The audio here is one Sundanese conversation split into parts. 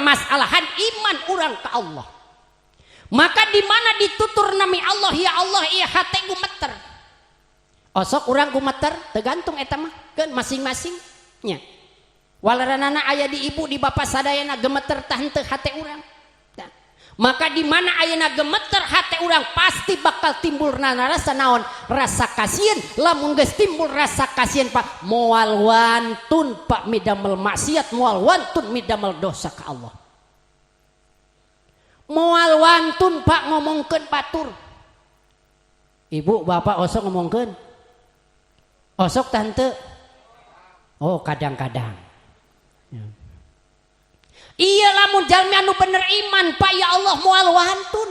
permasalahan iman urang ke Allah. Maka di mana ditutur nami Allah, ya Allah ieu hate gumeter. Osok urang gumeter tergantung eta mah keun masing-masing nya. Walaranana aya di ibu di bapak sadayana gemeter tah henteu hate urang. Nah, maka di mana ayeuna gemeter hate urang pasti bakal timbulna rasa naon? Rasa kasieun. Lamun geus timbul rasa kasieun Pak, moal wantun Pak midamel maksiat, moal wantun midamel dosa ka Allah. Moal wantun Pak ngomongkeun batur. Ibu bapak osok ngomongkeun. Osok tante. Oh kadang-kadang. Ya. Iya lamun jalmi anu bener iman Pak ya Allah moal wantun.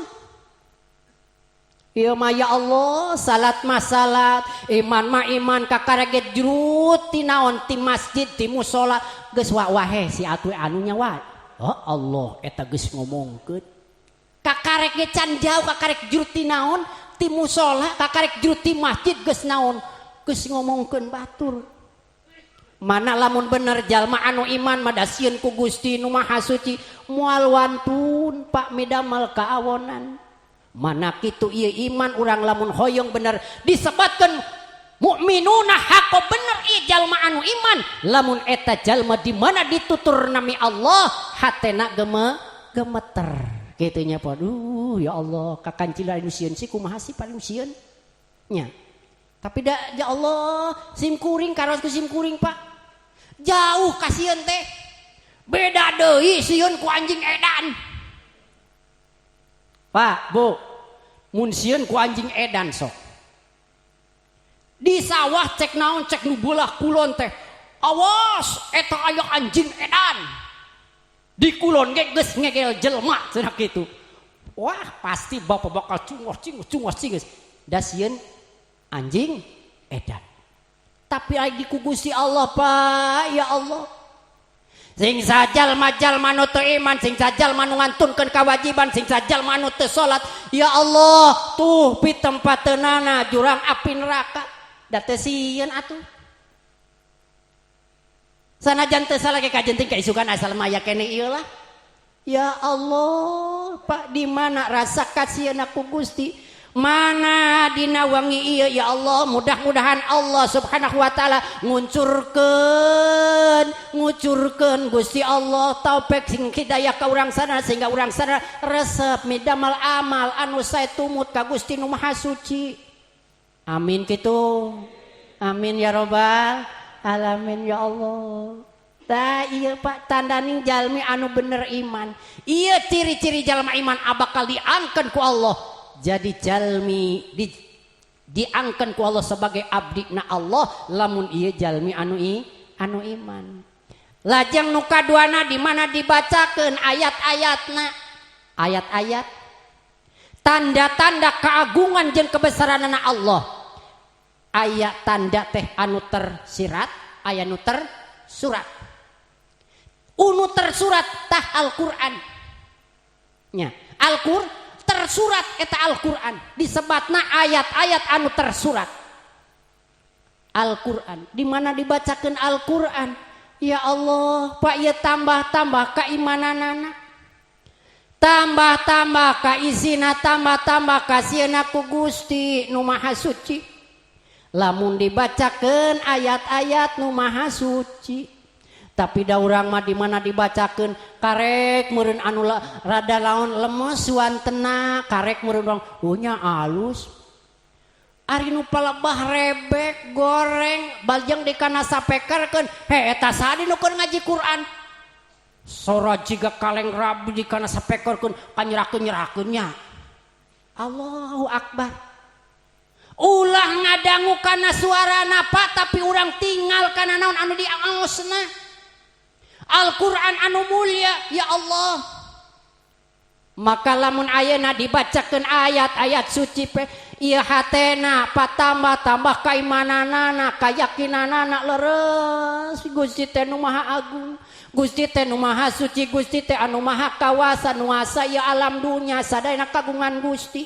Iya mah ya Allah salat mah salat, iman mah iman kakaraget jurut ti naon ti masjid ti musola geus wae si atuh anunya wae. Oh Allah eta geus ngomongkeun. Kakarek ge can jauh kakarek jurut ti naon ti musola kakarek jurut ti masjid geus naon geus ngomongkeun batur. Mana lamun bener jalma anu iman madasieun ku Gusti Nu Maha Suci moal wantun Pak midamel kaawonan. Mana kitu ieu iman urang lamun hoyong bener disebutkeun mukminuna haqqo bener ieu jalma anu iman lamun eta jalma di mana ditutur nami Allah hatena gemeter. Kitunya Pak, ya Allah kakancila anu sieun sih kumaha sih paling sieun nya. Tapi da ya Allah sim kuring karos ku sim kuring Pak. Jauh kasieun teh. Beda deui sieun ku anjing edan. Pak, Bu, mun sieun ku anjing edan sok. Di sawah cek naon cek nu beulah kulon teh. Awas eta aya anjing edan. Di kulon ge geus ngegel jelema cenah kitu. Wah, pasti bapak bakal cungos da sieun anjing edan. Tapi aya di ku Gusti Allah Pak, ya Allah. Sing sajal-majal nu teu iman, sing sajal nu ngantunkeun kewajiban, sing sajal nu teu salat, ya Allah, tuh pi tempateunana jurang api neraka. Da teu sieun atuh. Sanajan teu salah ge kajenting kaisukan asal maya kene ieu lah. Ya Allah, Pak di mana rasa kasieun aku Gusti? Mana dina wangi ieu ya Allah, mudah-mudahan Allah Subhanahu wa taala ngucurkeun Gusti Allah taufik sing hidayah ka urang sadaya sehingga urang sadaya resep midamel amal anu sae tumut ka Gusti Nu Maha Suci. Amin kitu. Amin ya robbal alamin ya Allah. Tah iya Pak tandaning jalmi anu bener iman. Iya ciri-ciri jalma iman abakal diangkeun ku Allah. Jadi jalmi diangkeun ku Allah sebagai abdi na Allah lamun ieu jalmi anu iman. Lajeng nu kaduana di mana dibacakeun ayat-ayatna. Ayat-ayat tanda-tanda keagungan jeung kebesaranna Allah. Ayat tanda teh anu tersirat, aya nu tersurat. Unu tersurat tah Al-Qur'an. Nya, Al-Qur'an tersurat eta Al-Qur'an. Disebatna ayat-ayat anu tersurat. Al-Qur'an. Di mana dibacakeun Al-Qur'an? Ya Allah, Pak ieu tambah-tambah keimananana. Tambah-tambah kaisina, tambah-tambah kasieuna ku Gusti Nu Maha Suci. Lamun dibacakeun ayat-ayat Nu Maha Suci. Tapi da urang mah di mana dibacakeun karek meureun anu rada laon lemes wantena, karek meureun nya alus. Ari nu palebah rebek goreng baljeng dikana sapekerkeun, he eta sadi nu keur ngaji Quran. Sora jiga kaleng rabi dikana sapekerkeun kanyerakeun-nyerakeunnya. Allahu Akbar. Ulah ngadangu kana suarana Pak tapi urang tinggal kana naon anu diangosna. Al-Qur'an anu mulia ya Allah. Maka lamun ayeuna dibacakeun ayat-ayat suci pe ieu hatena patambah-tambah kaimananana kayakinanana leres Gusti teh nu maha agung. Gusti teh nu maha suci, Gusti teh anu maha kawasa nuasa ieu alam dunya sadayana kagungan Gusti.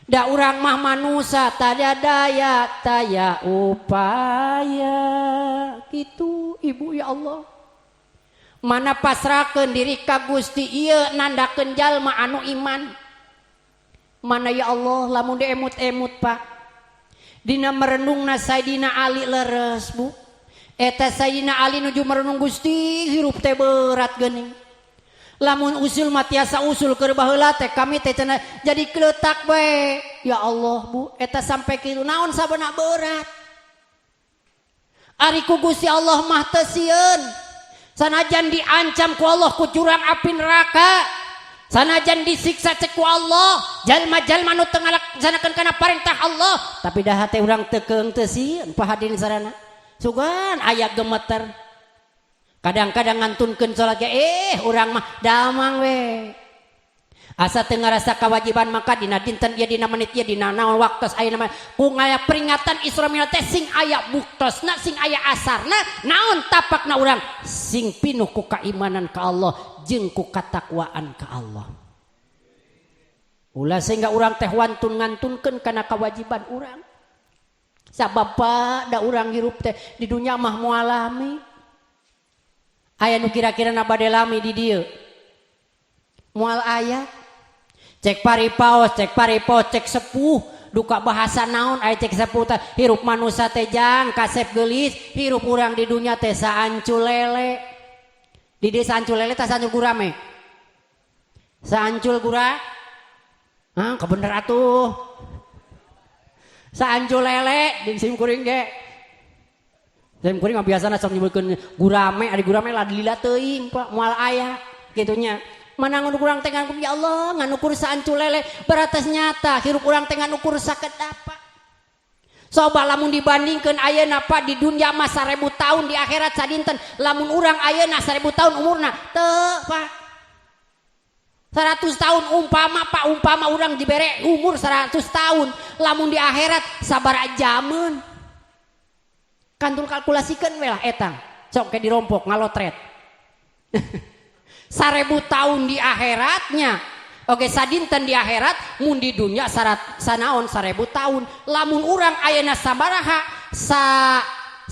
Da urang mah manusia tada daya taya upaya gitu Ibu ya Allah. mana pasrahkeun diri ka Gusti ieu nandakeun jalma anu iman. Mana ya Allah lamun diemut-emut Pak dina merenungna Sayyidina Ali leres Bu. Eta Sayyidina Ali nuju merenung Gusti hirup teh berat geuning. Lamun usul mah tiasa usul keur baheula teh kami teh cenah jadi kleutak bae. Ya Allah Bu, eta sampai kitu naon sabana berat. Ari ku Gusti Allah mah teu sieun. Sanajan diancam ku Allah ku jurang api neraka. Sanajan disiksa cek ku Allah, jalma-jalma nu teu ngalaksanakeun kana parentah Allah, tapi dah teh urang teu keung teu sieun pahadin sarana. Sugan aya gemeter. Kadang-kadang ngantunkeun salat urang mah damang we. Asa teu ngarasa kewajiban maka dina dinten ieu dina menit ieu dina naon waktos ayeuna mah ku ngaya peringatan Isra Mi'raj teh sing aya buktosna sing aya asarna naon tapakna urang sing pinuh ku keimanan ka Allah jeung ku katakwaan ka Allah. Ulah sehingga urang teh wantun ngantunkeun kana kewajiban urang. Sabab da urang hirup teh di dunya mah moal lami. Aya nu kira-kira na bade lami di dieu. Moal aya. Cek paripaos, cek sepuh, duka bahasa naon aya cek sepuh teh hirup manusia teh jang kasep geulis, hirup urang di dunya teh saancul lele. Di desa Ancul lele teh saancul gurame. Saancul gura? Hah, kebener atuh. Saancul lele di sim kuring ge. Sim kuring mah biasana sok nyebutkeun gurame, ari gurame lila teuing Pak, moal aya kitunya. Mana nganu kurang teh nganu ya Allah nganukur saancul lele beratas nyata hirup urang teh nganukur sakedapa. Coba lamun dibandingkeun ayeuna Pak di dunia mah 1000 tahun di akhirat sadinten lamun urang ayeuna 1000 tahun umurna teu Pak. 100 tahun umpama urang dibere umur 100 tahun lamun di akhirat sabar jaman. Kantul kalkulasikeun we lah eta. Sok ke dirompok ngalotret. 1000 tahun di akhiratnya. Oke sadinten di akhirat mun di dunia sanaon 1000 tahun. Lamun urang ayeuna sabaraha 100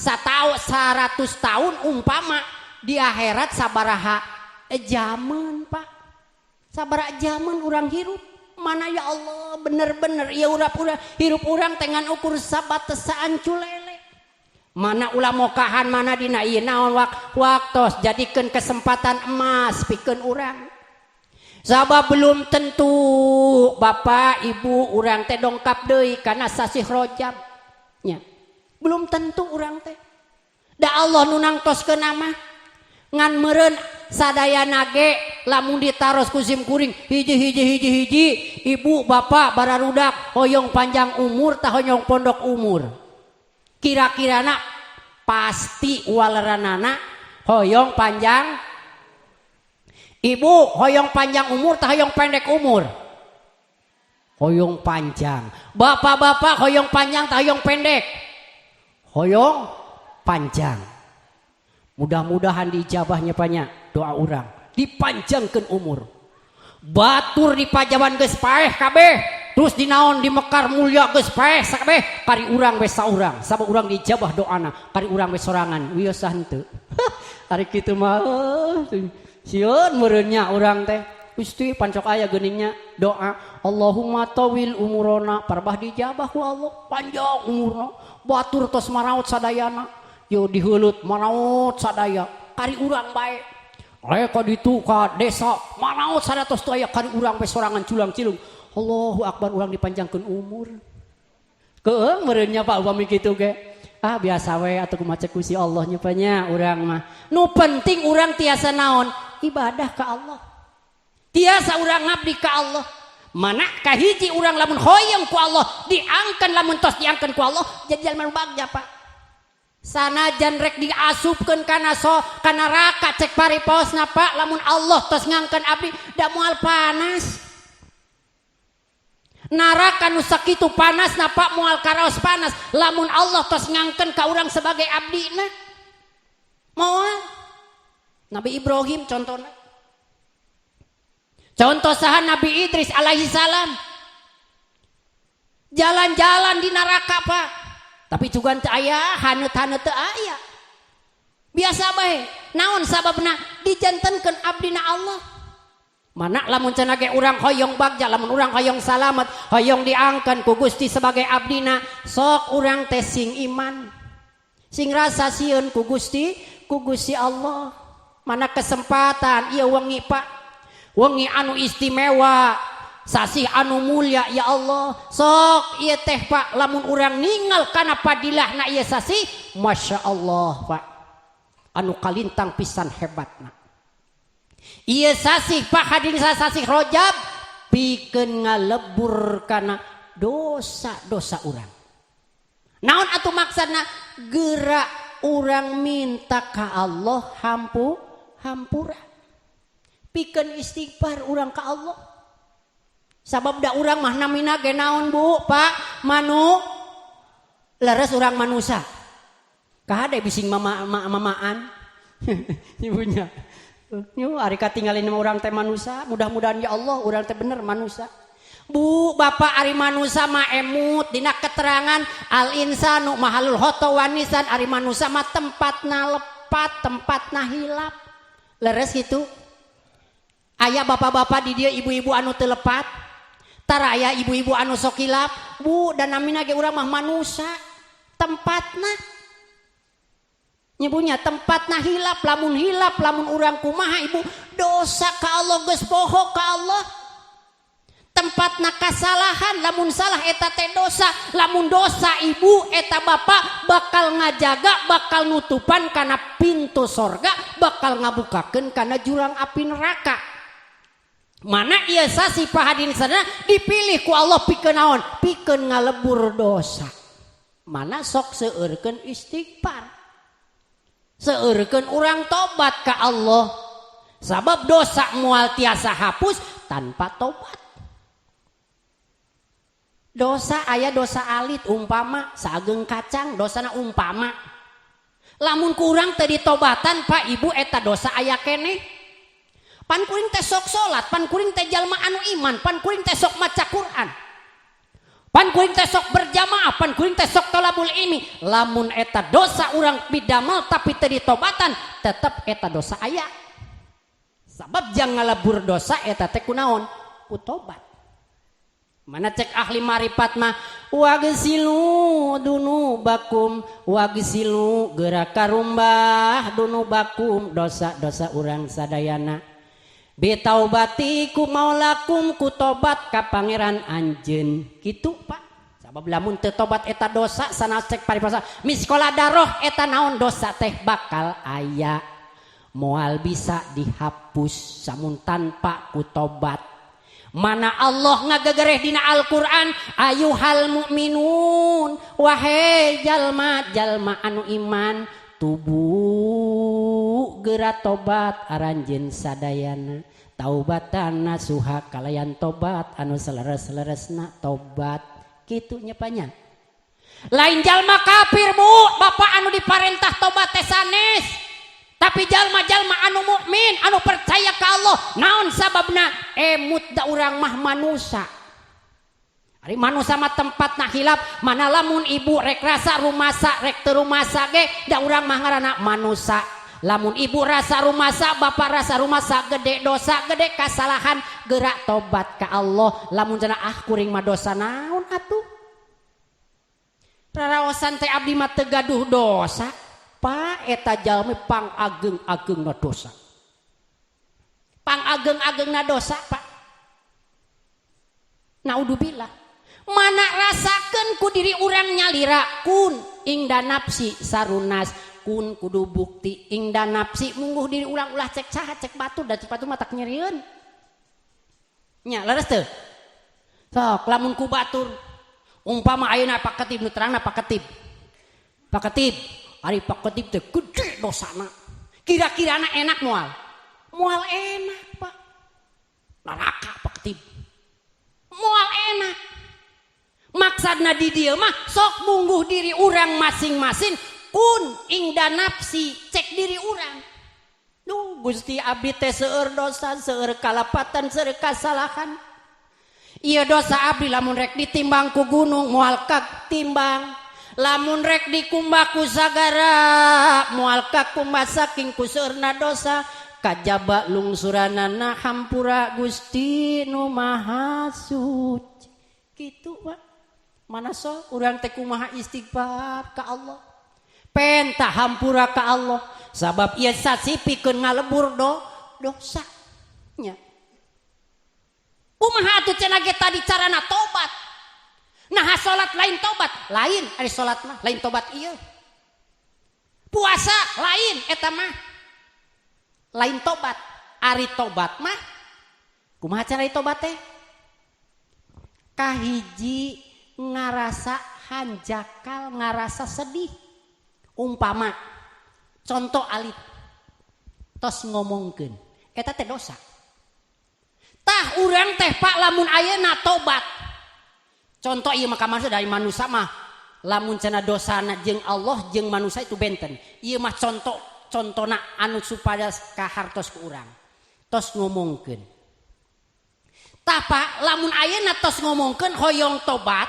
tahun umpama di akhirat sabaraha jaman Pak. Sabaraha jaman urang hirup. Mana ya Allah bener-bener ieu hirup urang teh ngan ukur sabates saancul lele. Mana ulah mokahan mana dina ieu naon waktos jadikeun kesempatan emas pikeun urang. Sabab belum tentu Bapak Ibu urang teh dongkap deui kana sasih Rajab nya. Belum tentu urang teh. Da Allah nu nangtoskeun mah ngan meureun sadayana ge lamun ditaros ku sim kuring hiji ibu bapak bararudak hoyong panjang umur tah hoyong pondok umur. Kira-kirana pasti waleranana hoyong panjang ibu hoyong panjang umur tah hoyong pendek umur. Hoyong panjang. Bapak-bapak hoyong panjang tah hoyong pendek. Hoyong panjang. Mudah-mudahan diijabahnya banyak doa urang dipanjangkeun umur. Batur di pajaban geus paeh kabeh. Terus dinaon di Mekar mulia geus paeh sakabeh kari urang we saurang sabab urang dijabah doana kari urang we sorangan wios henteu. Ari kitu mah sieun meureunnya urang teh Gusti pancok aya geuningnya doa Allahumma tawil umurona parbah dijabah ku Allah panjang umurna batur tos maraot sadayana yo diheuleut maraot sadaya kari urang bae ka ditu ka desa maraot sadatos tu aya kari urang we sorangan culang-cilung Allahu Akbar urang dipanjangkeun umur. Keung meureunnya Pak upami kitu ge. Ah biasa we atuh kumaha cek ku si Allah nya nya urang mah. Nu penting urang tiasa naon? Ibadah ka Allah. Tiasa urang ngabdi ka Allah. Mana kahiji urang lamun hoyong ku Allah diangkeun lamun tos diangkeun ku Allah jadi jalma nu bagja Pak. Sanajan rek diasupkeun kana neraka cek paripaosna Pak lamun Allah tos ngangkeun abdi da moal panas. Naraka nu sakitu panasna Pak moal karaos panas lamun Allah tos ngangkeun ka urang sebagai abdina moal. Nabi Ibrahim contohna. Contoh saha Nabi Idris alaihi salam. Jalan-jalan di neraka Pak. Tapi juga teu aya haneut-haneut teu aya. biasa bae naon sababna dijantenkeun abdina Allah. Mana lamun cenah ge urang hoyong bagja, lamun urang hoyong salamet, hoyong diangkeun ku Gusti sebagai abdina, sok urang teh sing iman, sing rasa sieun ku Gusti Allah. Mana kesempatan ieu wengi Pak, wengi anu istimewa, sasih anu mulia ya Allah. Sok ieu teh Pak, lamun urang ningal kana padilahna ieu sasih, masya Allah Pak, anu kalintang pisan hebatna. Iya sasih Pak hadirin sasih Rajab pikeun ngalebur kana dosa-dosa urang. Naon atuh maksudna? Gerak urang minta ka Allah hampura. Pikeun istighfar urang ka Allah. Sabab da urang mah namina ge naon Bu, Pak? Leres urang manusia. Kahade bising mamaan. Ibunya. Yo ari katinggalin sama urang teh manusia, mudah-mudahan ya Allah urang teh bener manusia. Bu, Bapak ari manusia mah emut dina keterangan al insanu mahalul hoto wanisan, ari manusia mah tempatna lepat, tempatna hilap. Leres gitu. Aya bapak-bapak di dia ibu-ibu anu teu lepat. Tara aya ibu-ibu anu sok hilap. Bu, dan namina ge urang mah manusia. Tempatna nyebunya tempatna hilap, lamun urang kumaha ibu dosa ka Allah geus poho ka Allah. Tempatna kasalahan, lamun salah eta teh dosa, lamun dosa ibu eta bapak bakal ngajaga, bakal nutupan kana pintu sorga, bakal ngabukakeun kana jurang api neraka. Mana ieu sasi pahadin sadana dipilih ku Allah pikeun naon? Pikeun ngalebur dosa. Mana sok seueurkeun istighfar. Seueurkeun urang tobat ka Allah. Sabab dosa moal tiasa hapus tanpa tobat. Dosa aya dosa alit umpama sageung kacang dosana umpama. Lamun ku urang teu ditobatan Pak Ibu eta dosa aya keneh. Pan kuring teh sok salat, pan kuring teh jalma anu iman, pan kuring teh sok maca Quran. Pan kuring teh sok berjamaah, pan kuring teh sok tolabul ilmi. Lamun eta dosa urang bidamel tapi teu ditobatan, tetep eta dosa aya. Sabab jangan ngalebur dosa eta teh kunaon? Ku tobat. Mana cek ahli marifat mah wagsilu dunubakum wagsilu gerak karumbah dunubakum dosa-dosa urang sadayana. Bitaubatiku maulakum ku tobat ka pangeran anjeun kitu Pak. Sabab lamun teu tobat eta dosa sana cek paripasa miskola daroh eta naon dosa teh bakal aya moal bisa dihapus samun tanpa ku tobat. Mana Allah ngagegereh dina Al-Qur'an ayuhal mukminun wahai jalma-jalma anu iman tubuh geura tobat aranjeun sadayana taubatan nasuha kalayan tobat anu seleres-seleresna tobat kitu nya panjang. Lain jalma kafir Bu, Bapak anu diparentah tobat teh sanes. Tapi jalma-jalma anu mukmin anu percaya ka Allah naon sababna emut da urang mah manusia. Ari manusia mah tempatna hilap, mana lamun ibu rek rasa rumasa rek teu rumasa ge da urang mah ngaranna manusia. Lamun ibu rasa rumasa, bapak rasa rumasa gede dosa, gede kasalahan, gerak tobat ka Allah. Lamun cenah kuring mah dosa naon atuh? Raraosan teh abdi mah teu gaduh dosa. Pak eta jalmi pang ageng-agengna dosa. Pang ageng-agengna dosa, Pak. Naudzubillah. Mana rasakeun ku diri urang nyalira kun ingda nafsi sarunas kun kudu bukti ingda nafsi mungguh diri urang ulah cek saha cek batu da cek batu mah tak nyerieun. Nya leres teu? Sok lamun ku batur umpama ayeuna Pak Ketib nu terangna Pak Ketib. Pak Ketib ari Pak Ketib teh gede dosana. Kira-kirana enak moal. Moal enak, Pak. Neraka Pak Ketib. Moal enak. Maksudna di dieu mah sok mungguh diri urang masing-masing kun ingda nafsi cek diri urang. Duh Gusti abdi teh seueur dosa, seueur kalapatan, seueur kasalahan. Ieu dosa abdi lamun rek ditimbang ku gunung moal katimbang. lamun rek dikumbaku sagara moal kakumba saking kuseurna dosa kajaba lungsuranana hampura Gusti nu Maha Suci kitu Pak mana so urang teh kumaha istighfar ka Allah penta hampura ka Allah sabab ieu sasipikeun ngalebur dosa nya kumaha atuh cenah ge tadi carana tobat nah salat lain tobat lain ari salat mah lain tobat ieu puasa lain eta mah lain tobat ari tobat mah kumaha cara tobat teh kahiji ngarasa hanjakal ngarasa sedih umpama contoh alit tos ngomongkeun eta teh dosa tah urang teh Pak lamun ayeuna tobat contoh ieu mah maksud dari manusia mah lamun cenah dosana jeung Allah jeung manusia itu benten ieu mah contona anu supaya kahartos ku urang tos ngomongkeun tah Pak lamun ayeuna tos ngomongkeun hoyong tobat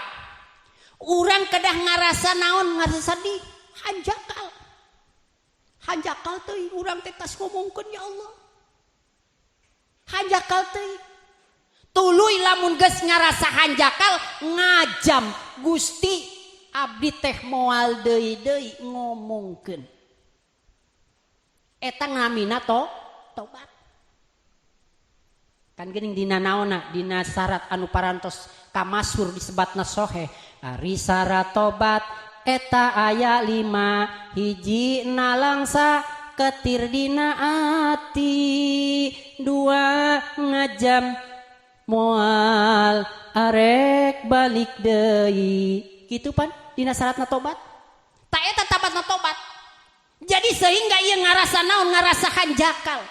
urang kedah ngarasa naon ngarasa sedih hanjakal teuing urang teh tos ngomongkeun ya Allah hanjakal teuing tuluy lamun geus ngarasa hanjakal ngajam Gusti abdi teh moal deui ngomongkeun eta ngamina tobat kan geuning dina naonna dina syarat anu parantos kamasyhur disebatna soheh ari syarat tobat eta aya 5 hiji nalangsa ketir dina ati 2 ngajam moal arek balik deui kitu pan dina syaratna tobat tak eta tabatna tobat jadi sehingga ia ngarasa naon ngarasa hanjakal